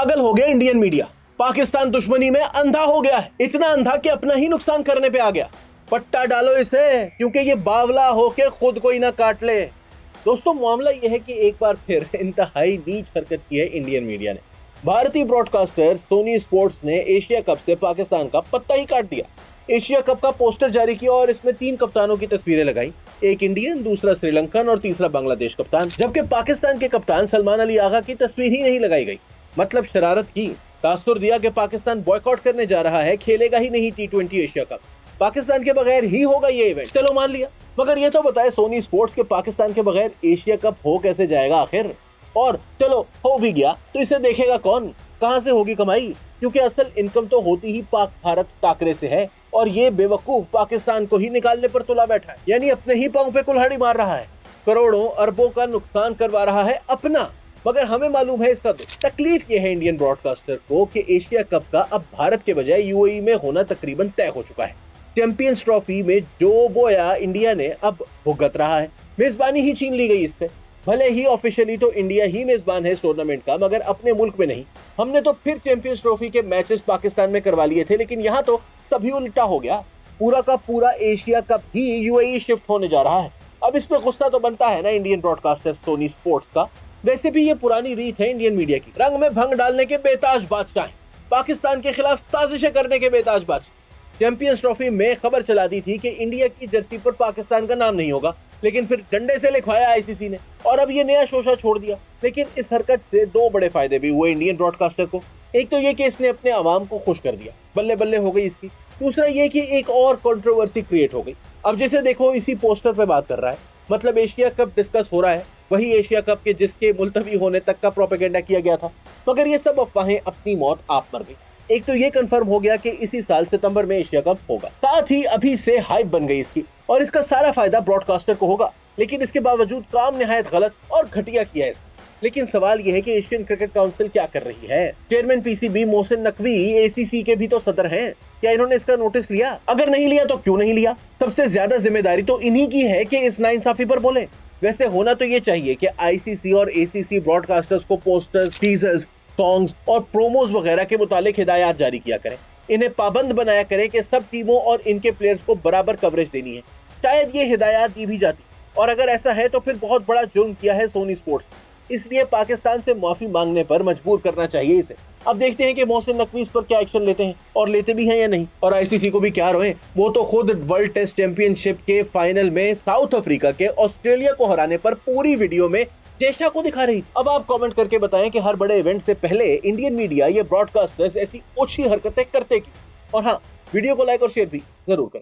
पागल हो गया इंडियन मीडिया, पाकिस्तान दुश्मनी में अंधा हो गया है, इतना अंधा कि अपना ही नुकसान करने पे आ गया। पट्टा डालो इसे, क्योंकि ये बावला होके खुद को ही ना काट ले। दोस्तों, मामला यह है कि एक बार फिर इंतहाई नीच हरकत की है इंडियन मीडिया ने। भारतीय ब्रॉडकास्टर सोनी स्पोर्ट्स ने एशिया कप से पाकिस्तान का पत्ता ही काट दिया। एशिया कप का पोस्टर जारी किया और इसमें 3 कप्तानों की तस्वीरें लगाई, एक इंडियन, दूसरा श्रीलंकन और तीसरा बांग्लादेश कप्तान, जबकि पाकिस्तान के कप्तान सलमान अली आगा की तस्वीर ही नहीं लगाई गई। मतलब शरारत की, तासुर दिया कि पाकिस्तान बॉयकॉट करने जा रहा है, खेलेगा ही नहीं T20 एशिया कप, पाकिस्तान के बगैर ही होगा ये इवेंट। चलो मान लिया, मगर ये तो बताए सोनी स्पोर्ट्स के पाकिस्तान के बगैर एशिया कप हो कैसे जाएगा आखिर। और चलो हो भी गया तो इसे देखेगा कौन, कहां से होगी कमाई, क्योंकि असल इनकम तो होती ही पाक भारत टाकरे से है और ये बेवकूफ पाकिस्तान को ही निकालने पर तुला बैठा है, यानी अपने ही पांव पे कुल्हाड़ी मार रहा है, करोड़ों अरबों का नुकसान करवा रहा है अपना। मगर हमें मालूम है इसका तकलीफ ये है इंडियन ब्रॉडकास्टर को कि एशिया कप का अब भारत के बजाय यूएई में होना तकरीबन तय हो चुका है। चैंपियंस ट्रॉफी में जो बोया इंडिया ने अब भुगत रहा है, मेजबानी ही छीन ली गई इससे। भले ही ऑफिशियली तो इंडिया ही मेजबान है इस टूर्नामेंट का, मगर अपने मुल्क में नहीं। हमने तो फिर चैंपियंस ट्रॉफी के मैचेस पाकिस्तान में करवा लिए थे, लेकिन यहाँ तो तभी उल्टा हो गया, पूरा का पूरा एशिया कप ही यूएई शिफ्ट होने जा रहा है। अब इस पे गुस्सा तो बनता है ना इंडियन ब्रॉडकास्टर सोनी स्पोर्ट्स का। वैसे भी ये पुरानी रीत है इंडियन मीडिया की, रंग में भंग डालने के बेताज बादशाह, पाकिस्तान के खिलाफ साजिशें करने के बेताज बादशाह। चैंपियंस ट्रॉफी में खबर चला दी थी कि इंडिया की जर्सी पर पाकिस्तान का नाम नहीं होगा, लेकिन फिर डंडे से लिखवाया आईसीसी ने और अब ये नया शोशा छोड़ दिया। लेकिन इस हरकत से 2 बड़े फायदे भी हुए इंडियन ब्रॉडकास्टर को। एक तो ये कि इसने अपने आवाम को खुश कर दिया, बल्ले बल्ले हो गई इसकी। दूसरा ये कि एक और कंट्रोवर्सी क्रिएट हो गई। अब जैसे देखो, इसी पोस्टर पे बात कर रहा है, मतलब एशिया कप डिस्कस हो रहा है, वही एशिया कप के जिसके मुलतवी होने तक का प्रोपेगेंडा किया गया था। मगर ये सब अफवाहें अपनी मौत आप मर गई। एक तो ये कंफर्म हो गया कि इसी साल सितंबर में एशिया कप होगा, साथ ही अभी से हाइप बन गई इसकी, और इसका सारा फायदा ब्रॉडकास्टर को होगा। लेकिन इसके बावजूद काम निहायत गलत और घटिया किया है इसने। लेकिन सवाल यह है कि एशियन क्रिकेट काउंसिल क्या कर रही है। Chairman PCB Mohsin Naqvi ACC के भी तो सदर हैं, क्या इन्होंने इसका नोटिस लिया? अगर नहीं लिया तो क्यों नहीं लिया? सबसे ज्यादा जिम्मेदारी तो इन्हीं की है कि इस नाइंसाफी पर बोले। वैसे होना तो ये चाहिए कि आईसीसी और एसीसी ब्रॉडकास्टर्स को पोस्टर्स, टीजर्स, सॉन्ग्स और प्रोमोज वगैरह के मुतालिक हिदायत जारी किया करें, इन्हें पाबंद बनाया करें कि सब टीमों और इनके प्लेयर्स को बराबर कवरेज देनी है। शायद ये हिदायत दी भी जाती, और अगर ऐसा है तो फिर बहुत बड़ा जुर्म किया है सोनी स्पोर्ट्स, इसलिए पाकिस्तान से माफी मांगने पर मजबूर करना चाहिए इसे। अब देखते हैं कि मोहसिन नकवी इस पर क्या एक्शन लेते हैं, और लेते भी हैं या नहीं। और आईसीसी को भी क्या रोए, वो तो खुद वर्ल्ड टेस्ट चैंपियनशिप के फाइनल में साउथ अफ्रीका के ऑस्ट्रेलिया को हराने पर पूरी वीडियो में जैशा को दिखा रही। अब आप कमेंट करके बताएं कि हर बड़े इवेंट से पहले इंडियन मीडिया या ब्रॉडकास्टर्स ऐसी ओछी हरकतें करते क्यों। और हाँ, वीडियो को लाइक और शेयर भी जरूर करें।